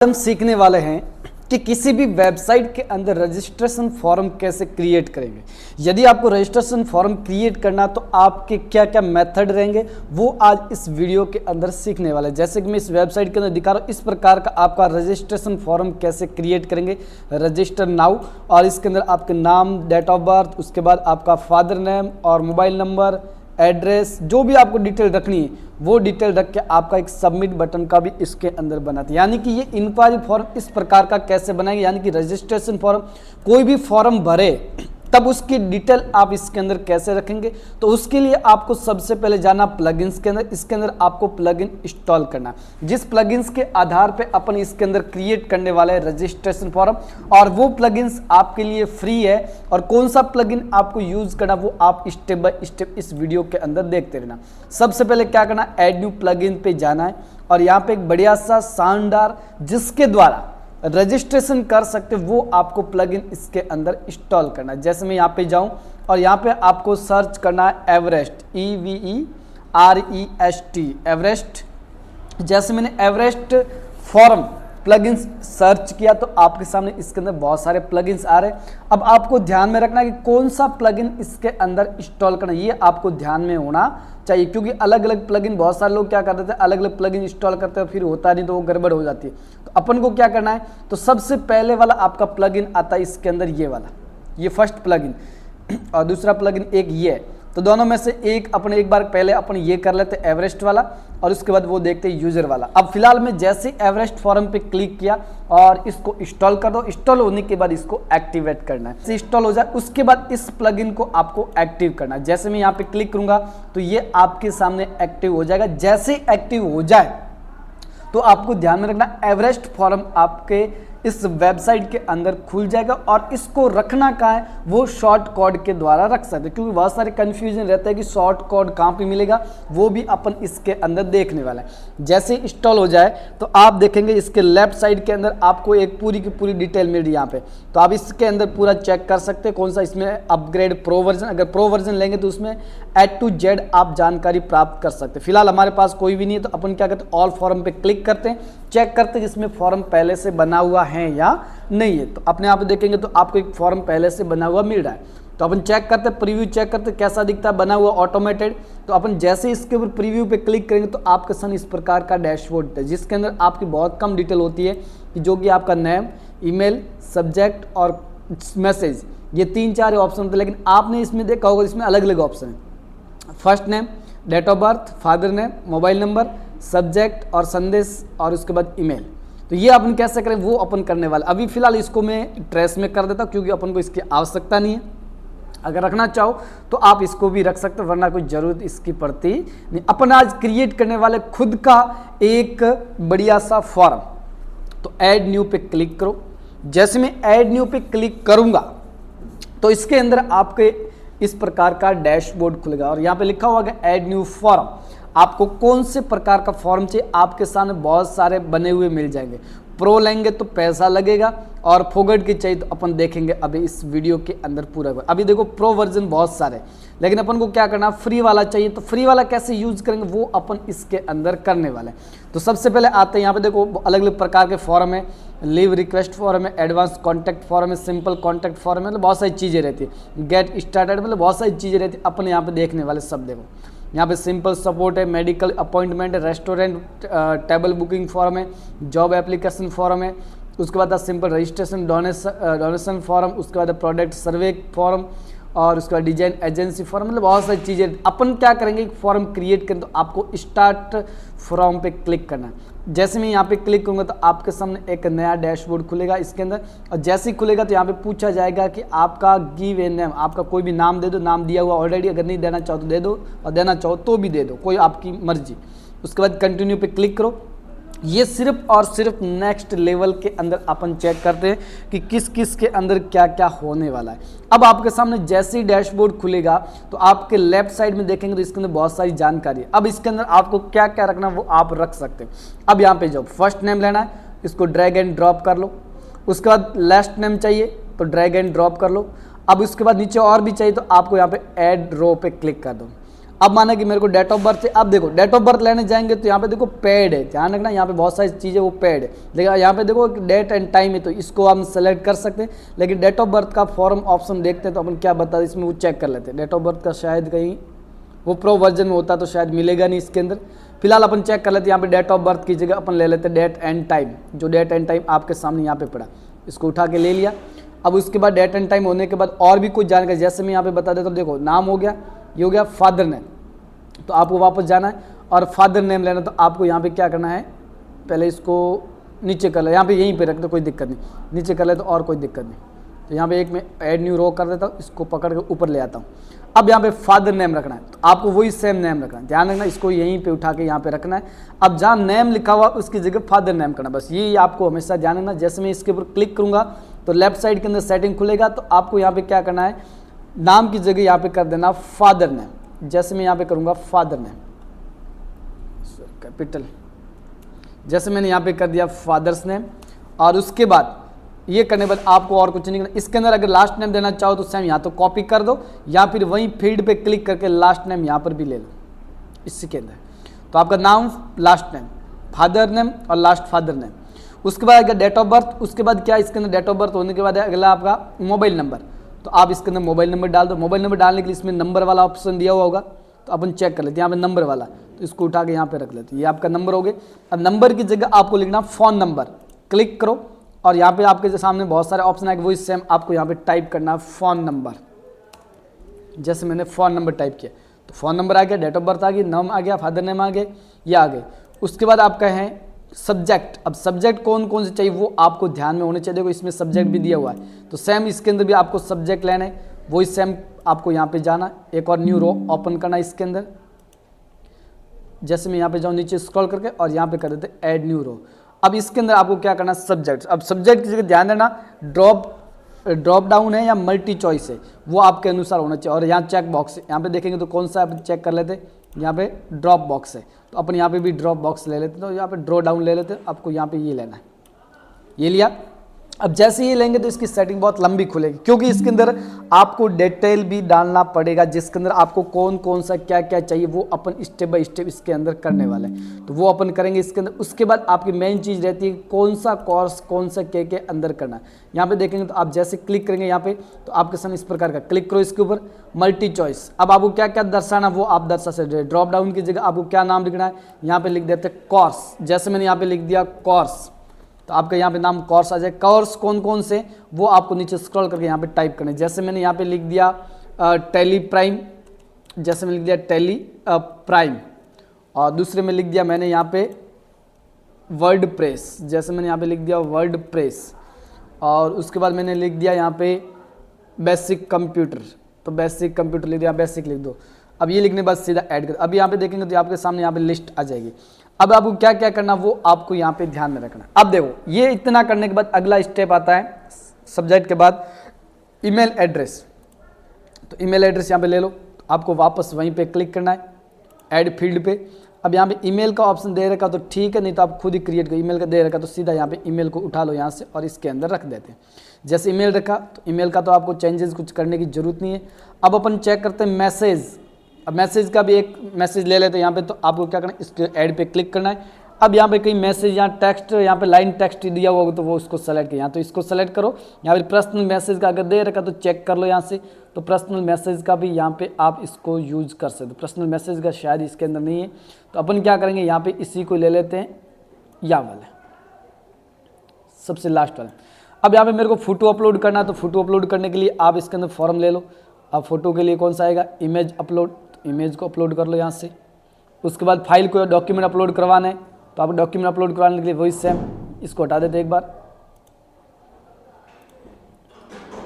हम सीखने वाले हैं कि किसी भी वेबसाइट के अंदर रजिस्ट्रेशन फॉर्म कैसे क्रिएट करेंगे। यदि आपको रजिस्ट्रेशन फॉर्म क्रिएट करना तो आपके क्या क्या मेथड रहेंगे वो आज इस वीडियो के अंदर सीखने वाले हैं। जैसे कि मैं इस वेबसाइट के अंदर दिखा रहा हूँ, इस प्रकार का आपका रजिस्ट्रेशन फॉर्म कैसे क्रिएट करेंगे। रजिस्टर नाउ, और इसके अंदर आपके नाम, डेट ऑफ बर्थ, उसके बाद आपका फादर नेम और मोबाइल नंबर, एड्रेस, जो भी आपको डिटेल रखनी है वो डिटेल रख के आपका एक सबमिट बटन का भी इसके अंदर बनाते हैं। यानी कि ये इंक्वायरी फॉर्म इस प्रकार का कैसे बनाएंगे, यानी कि रजिस्ट्रेशन फॉर्म, कोई भी फॉर्म भरे तब उसकी डिटेल आप इसके अंदर कैसे रखेंगे। तो उसके लिए आपको सबसे पहले जाना प्लगइन्स के अंदर। इसके अंदर आपको प्लगइन इंस्टॉल करना, जिस प्लगइन्स के आधार पे अपन इसके अंदर क्रिएट करने वाले हैं रजिस्ट्रेशन फॉर्म, और वो प्लगइन्स आपके लिए फ्री है। और कौन सा प्लगइन आपको यूज करना वो आप स्टेप बाय स्टेप इस वीडियो के अंदर देखते रहना। सबसे पहले क्या करना, ऐड न्यू प्लगइन पे जाना है और यहाँ पे एक बढ़िया सा शानदार जिसके द्वारा रजिस्ट्रेशन कर सकते वो आपको प्लगइन इसके अंदर इंस्टॉल करना है। जैसे मैं यहाँ पे जाऊँ और यहाँ पे आपको सर्च करना है एवरेस्ट, EVEREST, एवरेस्ट। जैसे मैंने एवरेस्ट फॉर्म प्लगइन्स सर्च किया तो आपके सामने इसके अंदर बहुत सारे प्लगइन्स आ रहे हैं। अब आपको ध्यान में रखना है कि कौन सा प्लगइन इसके अंदर इंस्टॉल करना, ये आपको ध्यान में होना चाहिए, क्योंकि अलग अलग प्लगइन, बहुत सारे लोग क्या करते थे अलग अलग प्लगइन इंस्टॉल करते हैं, फिर होता नहीं तो वो गड़बड़ हो जाती है। तो अपन को क्या करना है, तो सबसे पहले वाला आपका प्लगइन आता है इसके अंदर, ये वाला, ये फर्स्ट प्लगइन, और दूसरा प्लगइन एक ये है। तो दोनों में से एक अपने एक बार पहले अपन ये कर लेते हैं एवरेस्ट वाला, और उसके बाद वो देखते हैं यूजर वाला। अब फिलहाल मैं जैसे एवरेस्ट फॉर्म पे क्लिक किया और इसको इंस्टॉल कर दो। इंस्टॉल होने के बाद इसको एक्टिवेट करना है। इंस्टॉल हो जाए उसके बाद इस प्लगइन को आपको एक्टिव करना है। जैसे मैं यहाँ पे क्लिक करूंगा तो ये आपके सामने एक्टिव हो जाएगा। जैसे एक्टिव हो जाए तो आपको ध्यान में रखना एवरेस्ट फॉर्म आपके इस वेबसाइट के अंदर खुल जाएगा, और इसको रखना कहाँ है वो शॉर्ट कोड के द्वारा रख सकते हैं, क्योंकि बहुत सारे कंफ्यूजन रहता है कि शॉर्ट कोड कहाँ पे मिलेगा, वो भी अपन इसके अंदर देखने वाला है। जैसे इंस्टॉल हो जाए तो आप देखेंगे इसके लेफ्ट साइड के अंदर आपको एक पूरी की पूरी डिटेल मिल रही है यहाँ पे। तो आप इसके अंदर पूरा चेक कर सकते हैं कौन सा इसमें अपग्रेड प्रो वर्जन, अगर प्रो वर्जन लेंगे तो उसमें A to Z आप जानकारी प्राप्त कर सकते हैं। फिलहाल हमारे पास कोई भी नहीं है तो अपन क्या करते हैं, ऑल फॉर्म पे क्लिक करते हैं, चेक करते हैं इसमें फॉर्म पहले से बना हुआ है या नहीं है। तो अपने आप देखेंगे तो आपको एक फॉर्म पहले से बना हुआ मिल रहा है। तो अपन चेक करते हैं, प्रीव्यू चेक करते हैं कैसा दिखता है, बना हुआ ऑटोमेटेड। तो अपन जैसे इसके ऊपर प्रीव्यू पे क्लिक करेंगे तो आपके सामने इस प्रकार का डैशबोर्ड है, जिसके अंदर आपकी बहुत कम डिटेल होती है, कि जो कि आपका नेम, ईमेल, सब्जेक्ट और मैसेज, ये 3-4 ऑप्शन होते हैं। लेकिन आपने इसमें देखा होगा इसमें अलग अलग ऑप्शन है। First name, date of birth, father name, mobile number, subject और संदेश, और उसके बाद ईमेल। तो ये अपन कैसे करें वो अपन करने वाले। अभी फिलहाल इसको मैं ट्रेस में कर देता हूँ, क्योंकि अपन को इसकी आवश्यकता नहीं है। अगर रखना चाहो तो आप इसको भी रख सकते हो, वरना कोई ज़रूरत इसकी पड़ती नहीं। अपन आज क्रिएट करने वाले खुद का एक बढ़िया सा फॉर्म। तो ऐड न्यू पे क्लिक करो। जैसे मैं ऐड न्यू पे क्लिक करूँगा तो इसके अंदर आपके इस प्रकार का डैशबोर्ड खुलेगा, और यहाँ पे लिखा हुआ है ऐड न्यू फॉर्म। आपको कौन से प्रकार का फॉर्म चाहिए, आपके सामने बहुत सारे बने हुए मिल जाएंगे। प्रो लेंगे तो पैसा लगेगा, और फोगट की चाहिए तो अपन देखेंगे अभी इस वीडियो के अंदर पूरा। अभी देखो प्रो वर्जन बहुत सारे, लेकिन अपन को क्या करना, फ्री वाला चाहिए। तो फ्री वाला कैसे यूज करेंगे वो अपन इसके अंदर करने वाले हैं। तो सबसे पहले आते हैं यहाँ पे, देखो अलग अलग प्रकार के फॉर्म है। लीव रिक्वेस्ट फॉर्म है, एडवांस कॉन्टैक्ट फॉर्म है, सिंपल कॉन्टैक्ट फॉर्म है, मतलब बहुत सारी चीज़ें रहती है। गेट स्टार्टेड, मतलब बहुत सारी चीज़ें रहती है। अपन यहाँ पे देखने वाले सब देखो, यहाँ पे सिंपल सपोर्ट है, मेडिकल अपॉइंटमेंट है, रेस्टोरेंट टेबल बुकिंग फॉर्म है, जॉब एप्लीकेशन फॉर्म है, उसके बाद सिंपल रजिस्ट्रेशन डोनेशन फॉर्म, उसके बाद प्रोडक्ट सर्वे फॉर्म, और उसके बाद डिजाइन एजेंसी फॉर्म, मतलब बहुत सारी चीज़ें। अपन क्या करेंगे, एक फॉर्म क्रिएट करें तो आपको स्टार्ट फॉर्म पे क्लिक करना है। जैसे मैं यहाँ पे क्लिक करूँगा तो आपके सामने एक नया डैशबोर्ड खुलेगा इसके अंदर, और जैसे ही खुलेगा तो यहाँ पे पूछा जाएगा कि आपका गिव ए नेम, आपका कोई भी नाम दे दो। नाम दिया हुआ ऑलरेडी, अगर नहीं देना चाहो तो दे दो, और देना चाहो तो भी दे दो, कोई आपकी मर्जी। उसके बाद कंटिन्यू पे क्लिक करो। ये सिर्फ और सिर्फ नेक्स्ट लेवल के अंदर अपन चेक करते हैं कि किस किस के अंदर क्या क्या होने वाला है। अब आपके सामने जैसे ही डैशबोर्ड खुलेगा तो आपके लेफ्ट साइड में देखेंगे तो इसके अंदर बहुत सारी जानकारी है। अब इसके अंदर आपको क्या क्या रखना वो आप रख सकते हैं। अब यहाँ पे जाओ, फर्स्ट नेम लेना है, इसको ड्रैग एंड ड्रॉप कर लो। उसके बाद लास्ट नेम चाहिए तो ड्रैग एंड ड्रॉप कर लो। अब उसके बाद नीचे और भी चाहिए तो आपको यहाँ पे ऐड रो पे क्लिक कर दो। अब माना कि मेरे को डेट ऑफ बर्थ है, अब देखो डेट ऑफ बर्थ लेने जाएंगे तो यहाँ पे देखो पेड है, ध्यान रखना यहाँ पे बहुत सारी चीज़ें वो पेड है, लेकिन यहाँ पे देखो डेट एंड टाइम है तो इसको हम सेलेक्ट कर सकते हैं। लेकिन डेट ऑफ बर्थ का फॉर्म ऑप्शन देखते हैं तो अपन क्या बता इसमें वो चेक कर लेते हैं। डेट ऑफ बर्थ का शायद कहीं वो प्रो वर्जन में होता तो शायद मिलेगा नहीं इसके अंदर। फिलहाल अपन चेक कर लेते हैं। यहाँ पे डेट ऑफ बर्थ की जगह अपन ले लेते हैं डेट एंड टाइम, जो डेट एंड टाइम आपके सामने यहाँ पे पड़ा, इसको उठा के ले लिया। अब उसके बाद डेट एंड टाइम होने के बाद और भी कुछ जानकारी जैसे मैं यहाँ पे बता देता हूँ। देखो नाम हो गया, ये हो गया फादर नेम, तो आपको वापस जाना है और फादर नेम लेना, तो आपको यहाँ पे क्या करना है, पहले इसको नीचे कर ले, यहाँ पे यहीं पे रख दो कोई दिक्कत नहीं, नीचे कर ले तो और कोई दिक्कत नहीं। तो यहाँ पे एक मैं ऐड न्यू रो कर देता हूँ, इसको पकड़ के ऊपर ले आता हूँ। अब यहाँ पे फादर नेम रखना है, तो आपको वही सेम नेम रखना है, ध्यान रखना इसको यहीं पे उठा के यहाँ पे रखना है। अब जहाँ नेम लिखा हुआ उसकी जगह फादर नेम करना, बस ये आपको हमेशा ध्यान रखना। जैसे मैं इसके ऊपर क्लिक करूँगा तो लेफ्ट साइड के अंदर सेटिंग खुलेगा, तो आपको यहाँ पे क्या करना है, नाम की जगह यहाँ पे कर देना फादर नेम। जैसे मैं यहाँ पे करूँगा फादर नेम कैपिटल, जैसे मैंने यहाँ पे कर दिया फादर्स नेम, और उसके बाद ये करने के बाद आपको और कुछ नहीं करना। इसके अंदर अगर लास्ट नेम देना चाहो तो सेम यहाँ तो कॉपी कर दो, या फिर वहीं फील्ड पे क्लिक करके लास्ट नेम यहाँ पर भी ले लो इसी के अंदर। तो आपका नाम, लास्ट नेम, फादर नेम और लास्ट फादर नेम। उसके बाद अगर डेट ऑफ बर्थ, उसके बाद क्या इसके अंदर डेट ऑफ बर्थ होने के बाद अगला आपका मोबाइल नंबर, तो आप इसके अंदर मोबाइल नंबर डाल दो। मोबाइल नंबर डालने के लिए इसमें नंबर वाला ऑप्शन दिया हुआ होगा, तो अपन चेक कर लेते हैं यहाँ पे नंबर वाला, तो इसको उठा के यहाँ पे रख लेते हैं, ये आपका नंबर हो गया। अब नंबर की जगह आपको लिखना फ़ोन नंबर, क्लिक करो और यहाँ पे आपके सामने बहुत सारे ऑप्शन आएंगे, वही सेम आपको यहाँ पे टाइप करना है फ़ोन नंबर। जैसे मैंने फ़ोन नंबर टाइप किया तो फ़ोन नंबर आ गया, डेट ऑफ बर्थ आ गई, नाम आ गया, फादर नेम आ गए, ये आ गए। उसके बाद आपका है सब्जेक्ट। अब सब्जेक्ट कौन कौन से चाहिए वो आपको ध्यान में होने चाहिए, देखो इसमें सब्जेक्ट भी दिया हुआ है, तो सेम इसके अंदर भी आपको सब्जेक्ट लेना है, वही सेम आपको यहाँ पे जाना, एक और न्यू रो ओपन करना इसके अंदर। जैसे मैं यहाँ पे जाऊँ नीचे स्क्रॉल करके और यहाँ पे कर देते ऐड न्यू रो। अब इसके अंदर आपको क्या करना है, सब्जेक्ट। अब सब्जेक्ट की जगह ध्यान देना ड्रॉप डाउन है या मल्टी चॉइस है, वो आपके अनुसार होना चाहिए। और यहाँ चेक बॉक्स है, यहाँ पे देखेंगे तो कौन सा आप चेक कर लेते, यहाँ पे ड्रॉप बॉक्स है, तो अपन यहाँ पे भी ड्रॉप बॉक्स ले लेते, तो यहाँ पे ड्रॉ डाउन ले लेते, आपको यहाँ पे ये लेना है, ये लिया। अब जैसे ये लेंगे तो इसकी सेटिंग बहुत लंबी खुलेगी, क्योंकि इसके अंदर आपको डिटेल भी डालना पड़ेगा, जिसके अंदर आपको कौन कौन सा क्या क्या चाहिए वो अपन स्टेप बाय स्टेप इसके अंदर करने वाले हैं, तो वो अपन करेंगे इसके अंदर। उसके बाद आपकी मेन चीज़ रहती है कौन सा कोर्स कौन सा के अंदर करना है। यहाँ पे देखेंगे तो आप जैसे क्लिक करेंगे यहाँ पे, तो आपके सामने इस प्रकार का क्लिक करो इसके ऊपर मल्टी चॉइस। अब आपको क्या क्या दर्शाना वो आप दर्शा सकते हैं। ड्रॉप डाउन की जगह आपको क्या नाम लिखना है, यहाँ पे लिख देते हैं कोर्स। जैसे मैंने यहाँ पे लिख दिया कोर्स, तो आपका यहाँ पे नाम कोर्स आ जाए। कोर्स कौन कौन से वो आपको नीचे स्क्रॉल करके यहाँ पे टाइप करना है। जैसे मैंने यहाँ पे लिख दिया टेली प्राइम, जैसे मैंने लिख दिया टेली प्राइम, और दूसरे में लिख दिया मैंने यहाँ पे वर्ड प्रेस, जैसे मैंने यहाँ पे लिख दिया वर्ड प्रेस, और उसके बाद मैंने लिख दिया यहाँ पे बेसिक कंप्यूटर, तो बेसिक कंप्यूटर लिख दिया, बेसिक लिख दो। अब ये लिखने के बाद सीधा ऐड कर, अब यहाँ पे देखेंगे तो आपके सामने यहाँ पे लिस्ट आ जाएगी। अब आपको क्या क्या करना वो आपको यहाँ पे ध्यान में रखना। अब देखो ये इतना करने के बाद अगला स्टेप आता है सब्जेक्ट के बाद ईमेल एड्रेस। तो ईमेल एड्रेस यहाँ पे ले लो, तो आपको वापस वहीं पे क्लिक करना है ऐड फील्ड पे। अब यहाँ पे ईमेल का ऑप्शन दे रखा तो ठीक है, नहीं तो आप खुद ही क्रिएट करो। ईमेल का दे रखा तो सीधा यहाँ पे ईमेल को उठा लो यहाँ से और इसके अंदर रख देते हैं। जैसे ईमेल रखा तो ईमेल का तो आपको चेंजेस कुछ करने की जरूरत नहीं है। अब अपन चेक करते हैं मैसेज। अब मैसेज का भी एक मैसेज ले लेते हैं यहाँ पे, तो आपको क्या करना है इसके ऐड पे क्लिक करना है। अब यहाँ पे कहीं मैसेज यहाँ टेक्स्ट यहाँ पे लाइन टेक्स्ट दिया हुआ होगा तो वो उसको सेलेक्ट किया, तो इसको सेलेक्ट करो। यहाँ पे पर्सनल मैसेज का अगर दे रखा तो चेक कर लो यहाँ से, तो पर्सनल मैसेज का भी यहाँ पे आप इसको यूज कर सकते हो। पर्सनल मैसेज का शायद इसके अंदर नहीं है, तो अपन क्या करेंगे यहाँ पे इसी को ले लेते हैं, या वाले सबसे लास्ट वाले। अब यहाँ पे मेरे को फोटो अपलोड करना है, तो फोटो अपलोड करने के लिए आप इसके अंदर फॉर्म ले लो। अब फोटो के लिए कौन सा आएगा, इमेज अपलोड, इमेज को अपलोड कर लो यहाँ से। उसके बाद फाइल को डॉक्यूमेंट अपलोड करवाना है, तो आप डॉक्यूमेंट अपलोड करवाने के लिए वही सेम, इसको हटा देते एक बार,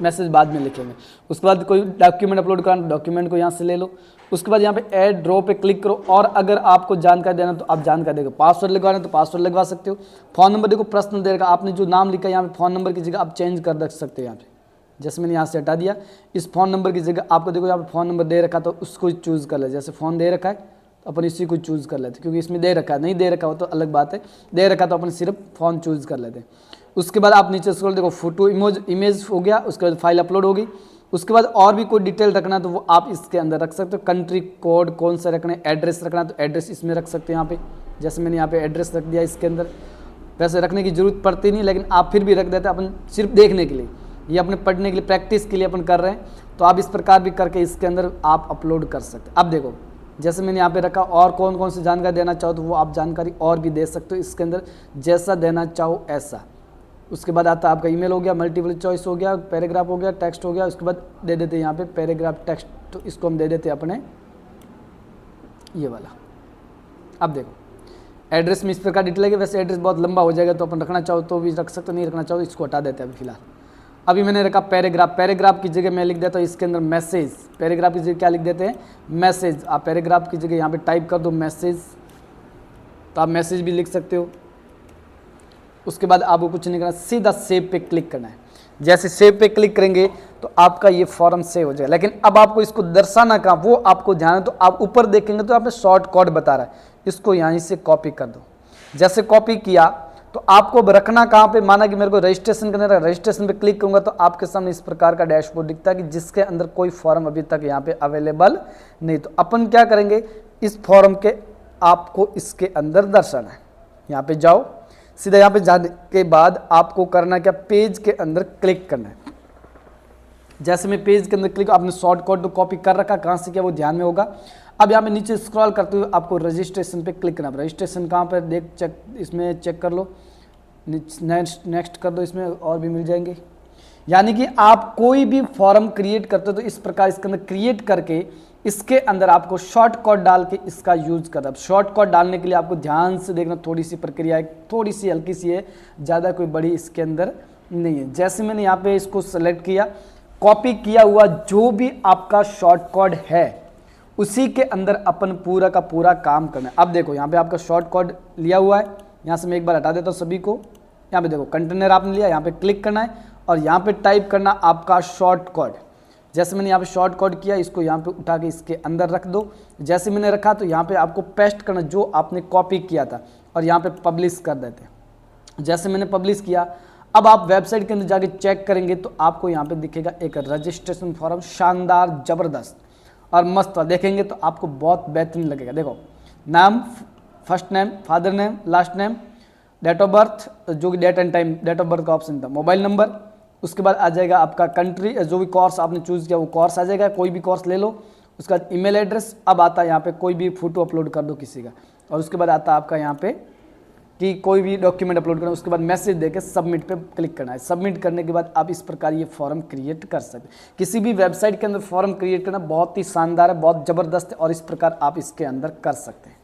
मैसेज बाद में लिखेंगे। उसके बाद कोई डॉक्यूमेंट अपलोड कराना, डॉक्यूमेंट को यहाँ से ले लो। उसके बाद यहाँ पे ऐड ड्रॉ पे क्लिक करो, और अगर आपको जानकारी देना तो आप जानकारी देगा। पासवर्ड लगवाना तो पासवर्ड लगवा सकते हो। फ़ोन नंबर देखो पर्सनल दे रखा, आपने जो नाम लिखा है यहाँ पे फ़ोन नंबर की जगह आप चेंज कर रख सकते हो यहाँ पे। जैसे मैंने यहाँ से हटा दिया, इस फ़ोन नंबर की जगह आपको देखो यहाँ पे फ़ोन नंबर दे रखा तो उसको चूज़ कर ले। जैसे फ़ोन दे रखा है तो अपन इसी को चूज़ कर लेते, क्योंकि इसमें दे रखा है, नहीं दे रखा हो तो अलग बात है, दे रखा तो अपन सिर्फ फ़ोन चूज़ कर लेते हैं। उसके बाद आप नीचे स्क्रॉल देखो फोटो इमेज हो गया, उसके बाद फाइल अपलोड होगी। उसके बाद और भी कोई डिटेल रखना है तो वो आप इसके अंदर रख सकते हो। कंट्री कोड कौन सा रखना है, एड्रेस रखना है तो एड्रेस इसमें रख सकते हो। यहाँ पे जैसे मैंने यहाँ पे एड्रेस रख दिया इसके अंदर, वैसे रखने की जरूरत पड़ती नहीं, लेकिन आप फिर भी रख देते हैं अपन सिर्फ देखने के लिए, ये अपने पढ़ने के लिए प्रैक्टिस के लिए अपन कर रहे हैं। तो आप इस प्रकार भी करके इसके अंदर आप अपलोड कर सकते हैं। अब देखो जैसे मैंने यहाँ पे रखा, और कौन कौन सी जानकारी देना चाहो तो वो आप जानकारी और भी दे सकते हो इसके अंदर, जैसा देना चाहो ऐसा। उसके बाद आता है आपका ईमेल हो गया, मल्टीपल चॉइस हो गया, पैराग्राफ हो गया, टेक्स्ट हो गया। उसके बाद दे देते हैं यहाँ पे पैराग्राफ टेक्स्ट, तो इसको हम दे देते हैं अपने ये वाला। अब देखो एड्रेस में इस प्रकार डिटेल है, वैसे एड्रेस बहुत लंबा हो जाएगा तो अपन रखना चाहो तो भी रख सकते, नहीं रखना चाहो तो इसको हटा देते हैं अभी फिलहाल। अभी मैंने रखा पैराग्राफ, पैराग्राफ की जगह मैं लिख देता हूँ इसके अंदर मैसेज। पैराग्राफ की जगह क्या लिख देते हैं, मैसेज। आप पैराग्राफ की जगह यहाँ पे टाइप कर दो मैसेज, तो आप मैसेज भी लिख सकते हो। उसके बाद आपको कुछ नहीं करना, सीधा सेव पे क्लिक करना है। जैसे सेव पे क्लिक करेंगे तो आपका ये फॉर्म सेव हो जाएगा। लेकिन अब आपको इसको दर्शाना कहाँ, वो आपको ध्यान है, तो आप ऊपर देखेंगे तो आपने शॉर्ट कोड बता रहा है, इसको यहाँ से कॉपी कर दो। जैसे कॉपी किया तो आपको रखना कहाँ पे, माना कि मेरे को रजिस्ट्रेशन करना है, रजिस्ट्रेशन पे क्लिक करूंगा तो आपके सामने इस प्रकार का डैशबोर्ड दिखता है कि जिसके अंदर कोई फॉर्म अभी तक यहाँ पे अवेलेबल नहीं। तो अपन क्या करेंगे, इस फॉर्म के आपको इसके अंदर दर्शाना है। यहाँ पे जाओ, सीधा यहाँ पे जाने के बाद आपको करना क्या, पेज के अंदर क्लिक करना है। जैसे मैं पेज के अंदर क्लिक, आपने शॉर्ट कोड तो कॉपी कर रखा, कहाँ से क्या वो ध्यान में होगा। अब यहाँ पे नीचे स्क्रॉल करते हुए आपको रजिस्ट्रेशन पे क्लिक करना है। रजिस्ट्रेशन कहाँ पर देख चेक, इसमें चेक कर लो, नेक्स्ट कर दो, इसमें और भी मिल जाएंगे। यानी कि आप कोई भी फॉर्म क्रिएट करते हो तो इस प्रकार इसके अंदर क्रिएट करके इसके अंदर आपको शॉर्ट कोड डाल के इसका यूज करना है। शॉर्ट कोड डालने के लिए आपको ध्यान से देखना, थोड़ी सी प्रक्रिया है, थोड़ी सी हल्की सी है, ज़्यादा कोई बड़ी इसके अंदर नहीं है। जैसे मैंने यहाँ पे इसको सेलेक्ट किया, कॉपी किया हुआ जो भी आपका शॉर्ट कोड है उसी के अंदर अपन पूरा का पूरा काम करना है। अब देखो यहाँ पे आपका शॉर्ट कोड लिया हुआ है, यहाँ से मैं एक बार हटा देता हूँ सभी को। यहाँ पे देखो कंटेनर आपने लिया, यहाँ पे क्लिक करना है और यहाँ पे टाइप करना आपका शॉर्ट कोड। जैसे मैंने यहाँ पे शॉर्ट कोड किया, इसको यहाँ पे उठा के इसके अंदर रख दो। जैसे मैंने रखा तो यहाँ पे आपको पेस्ट करना जो आपने कॉपी किया था और यहाँ पे पब्लिश कर देते। जैसे मैंने पब्लिश किया, अब आप वेबसाइट के अंदर जाके चेक करेंगे तो आपको यहाँ पे दिखेगा एक रजिस्ट्रेशन फॉर्म, शानदार, ज़बरदस्त और मस्त। देखेंगे तो आपको बहुत बेहतरीन लगेगा। देखो नाम, first name, father name, last name, date of birth, जो कि date and time, date of birth का ऑप्शन था, मोबाइल नंबर, उसके बाद आ जाएगा आपका कंट्री, जो भी कोर्स आपने चूज़ किया वो कोर्स आ जाएगा, कोई भी कोर्स ले लो। उसके बाद ईमेल एड्रेस, अब आता है यहाँ पे कोई भी फोटो अपलोड कर दो किसी का, और उसके बाद आता है आपका यहाँ पे कि कोई भी डॉक्यूमेंट अपलोड करना। उसके बाद मैसेज देके सबमिट पे क्लिक करना है। सबमिट करने के बाद आप इस प्रकार ये फॉर्म क्रिएट कर सकते हैं। किसी भी वेबसाइट के अंदर फॉर्म क्रिएट करना बहुत ही शानदार है, बहुत ज़बरदस्त है, और इस प्रकार आप इसके अंदर कर सकते हैं।